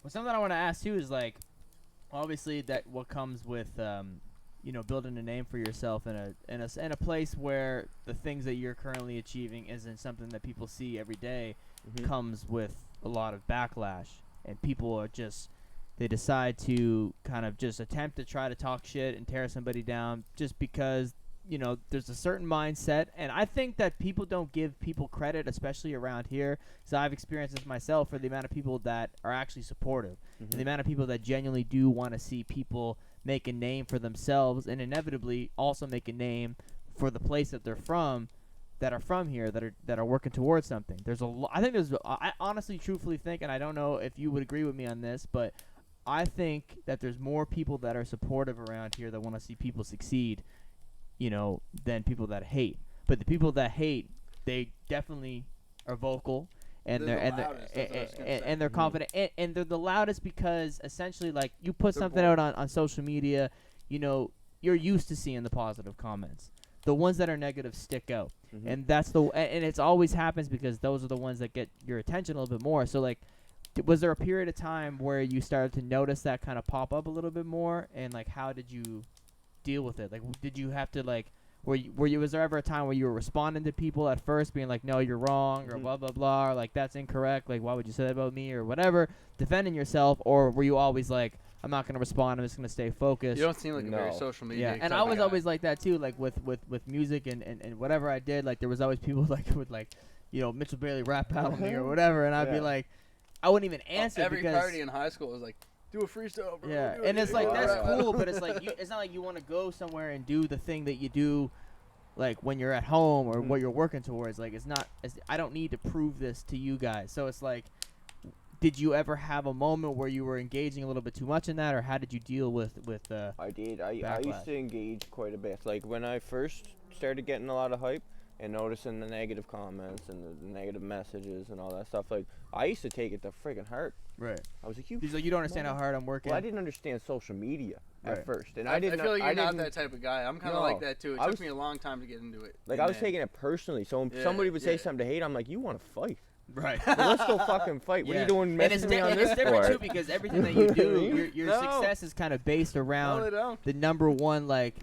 Well, something I want to ask too is like, obviously that what comes with building a name for yourself in a place where the things that you're currently achieving isn't something that people see every day, comes with a lot of backlash, and people are just, they decide to kind of just attempt to try to talk shit and tear somebody down just because there's a certain mindset. And I think that people don't give people credit, especially around here, because I've experienced this myself, for the amount of people that are actually supportive, and the amount of people that genuinely do want to see people make a name for themselves, and inevitably also make a name for the place that they're from, that are from here, that are working towards something. I honestly, truthfully think, and I don't know if you would agree with me on this, but I think that there's more people that are supportive around here that want to see people succeed, than people that hate. But the people that hate, they definitely are vocal, and they're confident, and they're the loudest because essentially, like, you put something out on social media, you're used to seeing the positive comments. The ones that are negative stick out, and and it's always happens because those are the ones that get your attention a little bit more. So, like, was there a period of time where you started to notice that kind of pop up a little bit more, and like, how did you deal with it? Like, did you have to, like, was there ever a time where you were responding to people at first being like, no, you're wrong, or blah blah blah, or like, that's incorrect, like, why would you say that about me, or whatever, defending yourself? Or were you always like, I'm not going to respond, I'm just going to stay focused? You don't seem like a very social media and I was always like that too, like with music and whatever I did. Like, there was always people like would, like, Mitchell Bailey rap battle me or whatever, and I'd be like, I wouldn't even answer. Every because party in high school was like, do a freestyle, bro. Yeah, and it's like, that's cool, but it's like, it's not like you want to go somewhere and do the thing that you do, like, when you're at home or what you're working towards. Like, I don't need to prove this to you guys. So it's like, did you ever have a moment where you were engaging a little bit too much in that, or how did you deal with I did. I used to engage quite a bit. Like, when I first started getting a lot of hype and noticing the negative comments and the negative messages and all that stuff, like, I used to take it to friggin' heart. Right. I was like, he's like, you don't understand how hard I'm working. Well, I didn't understand social media at first, and I feel like you're not that type of guy. I'm kind of like that too. It took me a long time to get into it. Like, I was taking it personally. So when somebody would say something to hate, I'm like, you want to fight? Right. Well, let's go fucking fight. What are you doing messaging me on this it's different too, because everything that you do, your success is kind of based around the number one, like,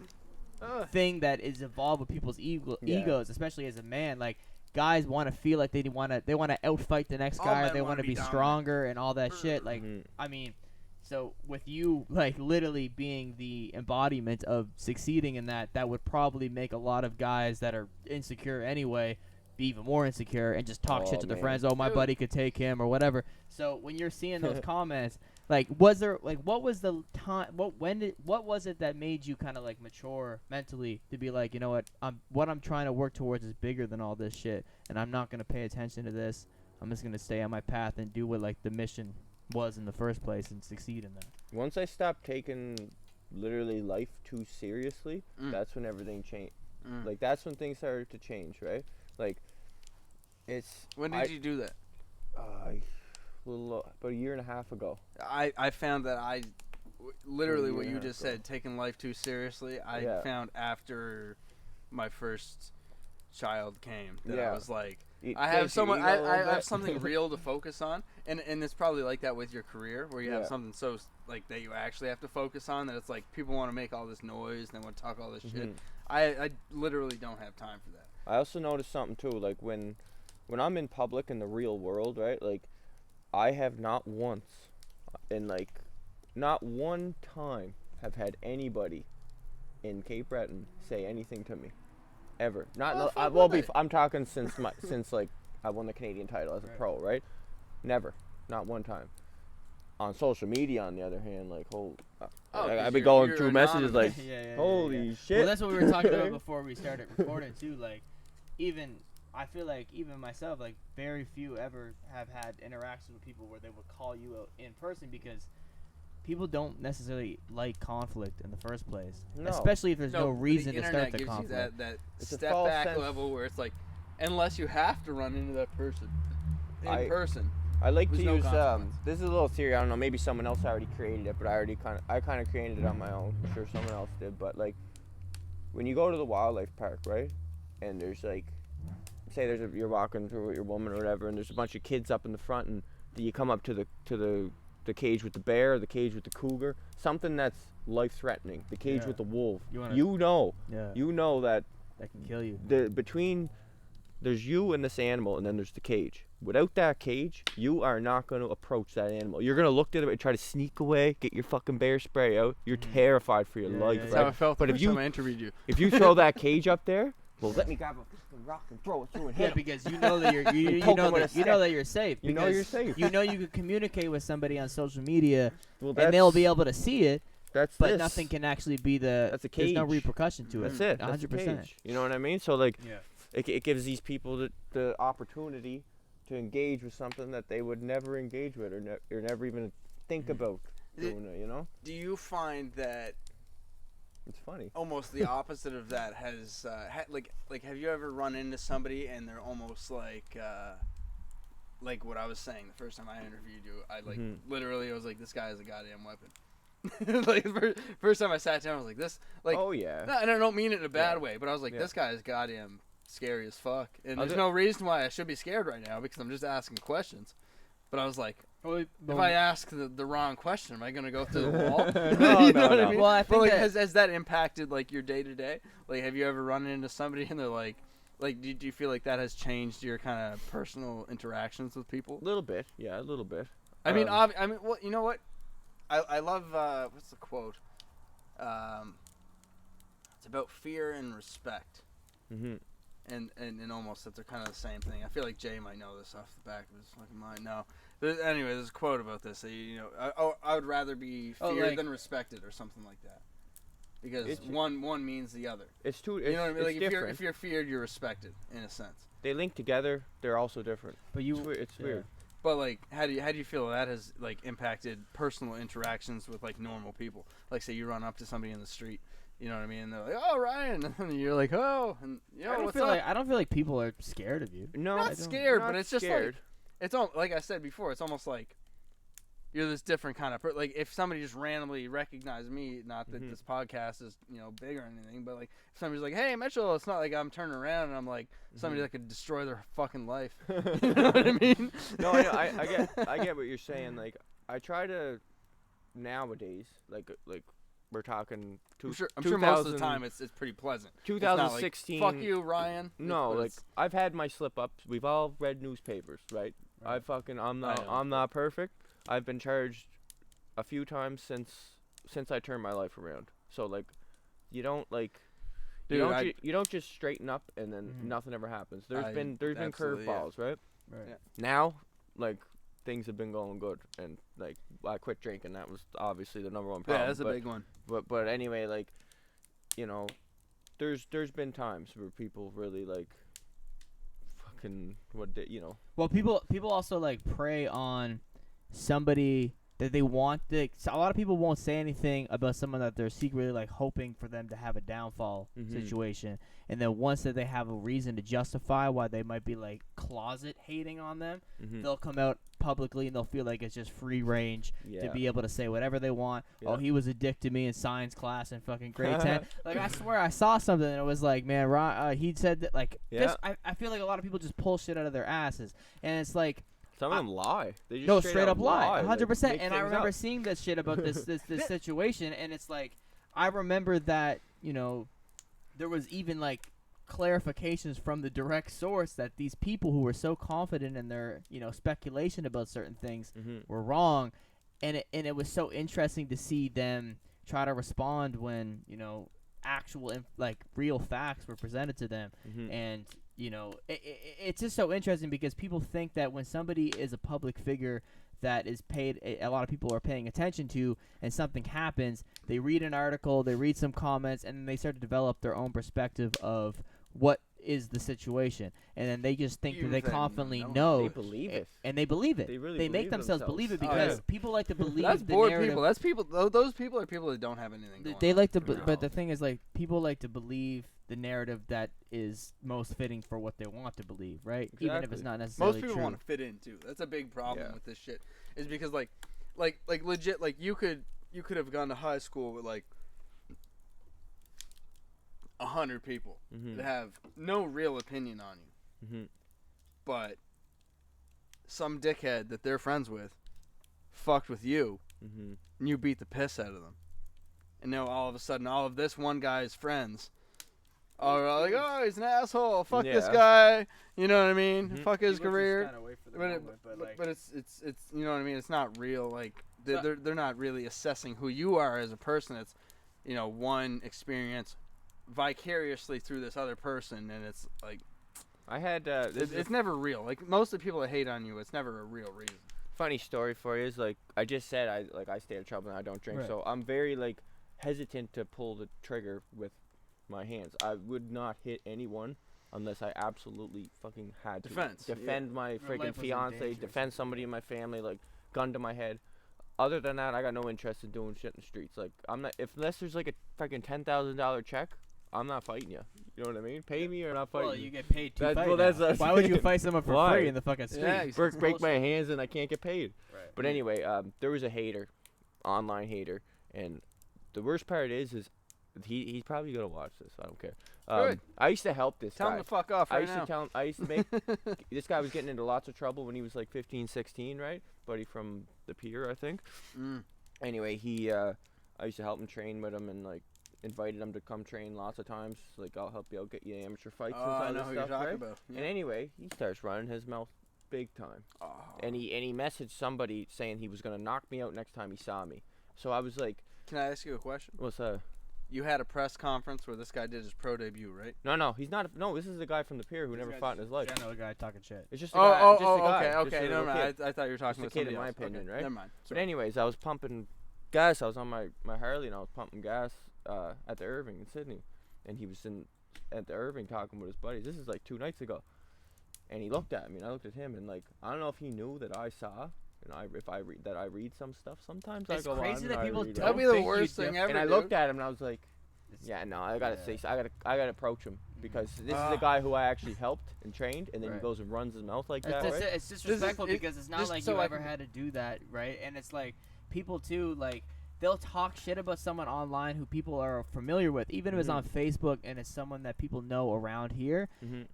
thing that is involved with people's egos, especially as a man. Like, guys want to feel like they want to outfight the next guy, or they want to be stronger and all that shit. Like, I mean, so with you, like, literally being the embodiment of succeeding in that would probably make a lot of guys that are insecure anyway be even more insecure and just talk shit to their friends. Oh, my buddy could take him or whatever. So when you're seeing those comments, like, was there, like, what was the time? What was it that made you kind of, like, mature mentally to be like, you know what I'm trying to work towards is bigger than all this shit, and I'm not gonna pay attention to this. I'm just gonna stay on my path and do what, like, the mission was in the first place and succeed in that. Once I stopped taking literally life too seriously, that's when everything changed. Like, that's when things started to change, right? Like, when did you do that? About a year and a half ago. I found that literally what you just said, taking life too seriously, I found after my first child came that I was like, I have something real to focus on, and it's probably like that with your career, where you have something so, like, that you actually have to focus on, that it's like people want to make all this noise and they want to talk all this shit. I literally don't have time for that. I also noticed something too, like, when I'm in public in the real world, right? Like, I have not once, and, like, not one time have had anybody in Cape Breton say anything to me, ever. I'm talking since like I won the Canadian title as a pro, right? Never, not one time. On social media, on the other hand, like, I've been going through messages like, holy shit. Well, that's what we were talking about before we started recording too. Like, I feel like even myself, like, very few ever have had interactions with people where they would call you out in person, because people don't necessarily like conflict in the first place, especially if there's no reason to start the conflict. You that step back level where it's like, unless you have to run into that person in person. I like to use this is a little theory. I don't know. Maybe someone else already created it, but I kind of created it on my own. I'm sure someone else did. But, like, when you go to the wildlife park, right, and there's, like, say you're walking through with your woman or whatever, and there's a bunch of kids up in the front, and you come up to the the cage with the bear, the cage with the cougar, something that's life-threatening. The cage with the wolf. You know that can kill you. There's you and this animal, and then there's the cage. Without that cage, you are not going to approach that animal. You're going to look at it and try to sneak away, get your fucking bear spray out. You're terrified for your life, That's right? how I felt the first time I interviewed you. If you throw that cage up there, well, let me grab a fucking rock and throw it through and hit him. Because you know that you're you're safe. You know you're safe. You know you can communicate with somebody on social media, and they'll be able to see it. But nothing can actually be that's a cage. There's no repercussion to it. That's it. 100%. You know what I mean? So like, it gives these people the opportunity to engage with something that they would never engage with or never even think about doing it. You know? Do you find that? It's funny. Almost the opposite of that has like have you ever run into somebody and they're almost like what I was saying the first time I interviewed you, I literally I was like, this guy is a goddamn weapon. Like first time I sat down I was like, this oh yeah. No, and I don't mean it in a bad way, but I was like, this guy is goddamn scary as fuck, and there's no reason why I should be scared right now because I'm just asking questions. But I was like, if I ask the wrong question, am I going to go through the wall? You know what I mean? Well, I think has that impacted like your day to day? Like, have you ever run into somebody and they're like, do you feel like that has changed your kind of personal interactions with people? A little bit, yeah, a little bit. I mean, well, you know what? I love what's the quote? It's about fear and respect. Mm-hmm. And almost that they're kind of the same thing. I feel like Jay might know this off the back of his fucking mind. No. Anyway, there's a quote about this. I would rather be feared than respected or something like that. Because one means the other. It's two. You know what I mean? Like different. if you're feared, you're respected in a sense. They link together. They're also different. But it's weird. But like, how do you feel that has like impacted personal interactions with like normal people? Like, say you run up to somebody in the street. You know what I mean? And they're like, "Oh, Ryan," and you're like, "Oh," and I don't feel like people are scared of you. No, not scared, but it's just like it's all like I said before. It's almost like you're this different kind of like if somebody just randomly recognized me. Not that this podcast is big or anything, but like if somebody's like, "Hey, Mitchell," it's not like I'm turning around and I'm like somebody that could destroy their fucking life. You know what I mean? No, I get what you're saying. Like I try to nowadays like. We're talking. I'm sure most of the time it's pretty pleasant. 2016. Like, fuck you, Ryan. No, like I've had my slip-ups. We've all read newspapers, right? I'm not perfect. I've been charged a few times since I turned my life around. So like, you don't just straighten up and then nothing ever happens. There's been curveballs, right? Right. Yeah. Now, like. Things have been going good, and like I quit drinking. That was obviously the number one problem. Yeah, that's a big one. But anyway, like there's been times where people really like fucking Well, people also like prey on somebody that they want. A lot of people won't say anything about someone that they're secretly like hoping for them to have a downfall situation, and then once that they have a reason to justify why they might be like closet hating on them, they'll come out publicly and they'll feel like it's just free range to be able to say whatever they want. Oh, he was a dick to me in science class in fucking grade 10. Like I swear I saw something and it was like, man, he said that like this. I feel like a lot of people just pull shit out of their asses, and it's like. Some of them lie. They just straight up lie. 100%. And I remember seeing this shit about this situation, and it's like, I remember that, there was even like clarifications from the direct source that these people who were so confident in their, speculation about certain things were wrong, and it was so interesting to see them try to respond when, actual real facts were presented to them, and. It's just so interesting because people think that when somebody is a public figure that is paid, a lot of people are paying attention to, and something happens, they read an article, they read some comments, and then they start to develop their own perspective of what is the situation, and then they just think that they confidently know. They believe it, and they believe it. They really they make themselves believe it because people like to believe. That's the bored narrative. People. That's people. Those people are people that don't have anything. They like to, but the thing is, like, people like to believe the narrative that is most fitting for what they want to believe, right? Exactly. Even if it's not necessarily true. Most people want to fit in too. That's a big problem with this shit. Is because like legit, like you could have gone to high school with like 100 people that have no real opinion on you, but some dickhead that they're friends with fucked with you, Mm-hmm. and you beat the piss out of them. And now all of a sudden, all of this one guy's friends are like, oh, he's an asshole. Fuck this guy. You know what I mean? Mm-hmm. Fuck his career. But it's you know what I mean? It's not real. Like they're not really assessing who you are as a person. It's, you know, one experience vicariously through this other person, and it's like I had it's never real. Like most of the people that hate on you, it's never a real reason. funny story for you is, like I just said, I stay out of trouble and I don't drink, so I'm very like hesitant to pull the trigger with my hands. I would not hit anyone unless I absolutely fucking had to. Defend my freaking fiance, defend somebody in my family, like gun to my head. Other than that, I got no interest in doing shit in the streets. Like I'm not, unless there's like a fucking $10,000 check, I'm not fighting you. You know what I mean? Pay me or not fighting. Well, you get paid to fight. Well, why would you fight someone for free in the fucking street? Yeah, break my hands and I can't get paid. Right. But anyway, there was a hater, online hater, and the worst part is he's probably gonna watch this. I don't care. Good. I used to help this guy. Tell him to fuck off right now. I used to make this guy was getting into lots of trouble when he was like 15, 16, right? Buddy from the pier, I think. Anyway, I used to help him train with him and like invited him to come train lots of times. Like, I'll help you out, get you amateur fights and I all know this who stuff, you're talking right? about. Yeah. And anyway, he starts running his mouth big time. Oh. And he messaged somebody saying he was gonna knock me out next time he saw me. So I was like, Can I ask you a question? what's that? You had a press conference where this guy did his pro debut, right? No, he's not. No, this is the guy from the pier who never fought in his life. I know a guy talking shit. It's just a guy. Okay. Never mind. I thought you were talking Just about a kid, somebody in my else. opinion, Okay, right? Never mind. But anyways, I was pumping gas. I was on my Harley and I was pumping gas at the Irving in Sydney, and he was at the Irving talking with his buddies. This is like 2 nights ago, and he looked at me and I looked at him, and like I don't know if he knew that I saw. And I read some stuff. Sometimes it's I go crazy on that and people I read don't. That'd be the worst thing ever. And I dude. looked at him and I was like, yeah, no, I gotta I gotta approach him because this is the guy who I actually helped and trained, and then he goes and runs his mouth like that, right? It's disrespectful because it's not like you ever had to do that, right? And it's like people too, like they'll talk shit about someone online who people are familiar with, even if it's on Facebook and it's someone that people know around here,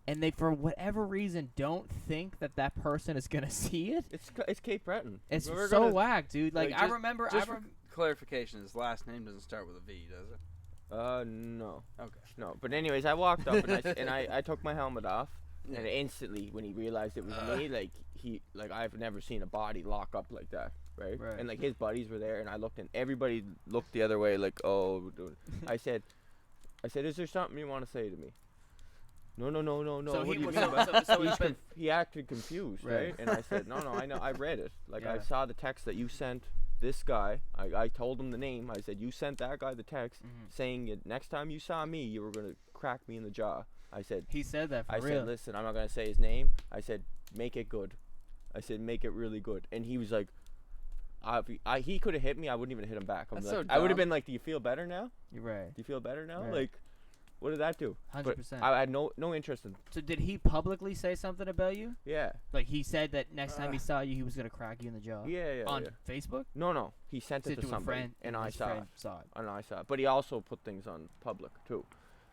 and they for whatever reason don't think that person is gonna see it. It's Cape Breton. It's so whack, dude. Like I remember. For clarification, his last name doesn't start with a V, does it? No. Okay. No, but anyways, I walked up and I took my helmet off, and instantly when he realized it was me, like I've never seen a body lock up like that, right? And like his buddies were there, and I looked, and everybody looked the other way, like, oh, dude. I said, is there something you want to say to me? No. So what he do you was. mean? He acted confused, right? And I said, no, I know, I read it. Like I saw the text that you sent. This guy, I told him the name. I said, you sent that guy the text saying next time you saw me, you were going to crack me in the jaw. I said, he said that for real. I said, listen, I'm not going to say his name. I said, make it good. I said, make it really good. And he was like, he could have hit me. I wouldn't even hit him back. I would have been like, do you feel better now? You're right. Do you feel better now? Right. Like, what did that do? 100%. I had no interest in. So did he publicly say something about you? Yeah. Like he said that next time he saw you, he was gonna crack you in the jaw. Yeah. On Facebook? No. He sent it to somebody, friend, and I saw it. And I saw it. But he also put things on public too.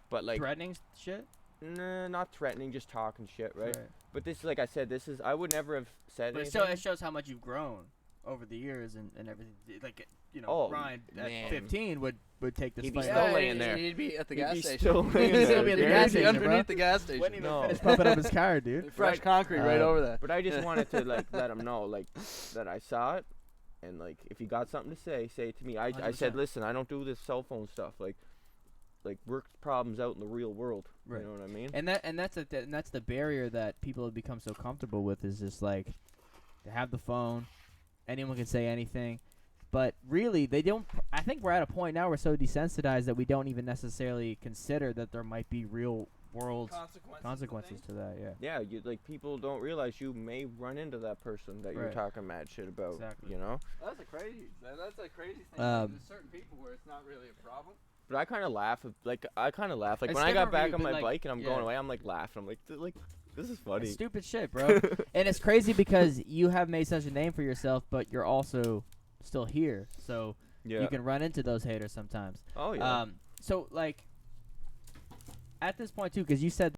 But like threatening shit? Nah, not threatening, just talking shit, right? But this, like I said, I would never have said anything. But it shows how much you've grown over the years and everything. Like, you know, Ryan at 15 would take this He'd be fight. still laying there. He'd be at the gas station. Still He'd still be at the gas station, underneath the gas station. Wouldn't even finish pumping up his car, dude. Fresh concrete right over there. But I just wanted to like let him know like that I saw it, and like if you got something to say it to me. I said, listen, I don't do this cell phone stuff. Like work problems out in the real world. Right. You know what I mean? And that's the barrier that people have become so comfortable with is just like they have the phone, anyone can say anything. But really, they don't. I think we're at a point now we're so desensitized that we don't even necessarily consider that there might be real world consequences to that. Yeah. Yeah, like people don't realize you may run into that person that you're talking mad shit about. Exactly. You know. That's a crazy thing. There's certain people where it's not really a problem. But I kind of laugh. Like It's when I got back you, on my like, bike and I'm going away, I'm like laughing. I'm like this is funny. It's stupid shit, bro. And it's crazy because you have made such a name for yourself, but you're also still here, so you can run into those haters sometimes. Oh yeah. So like at this point too, because you said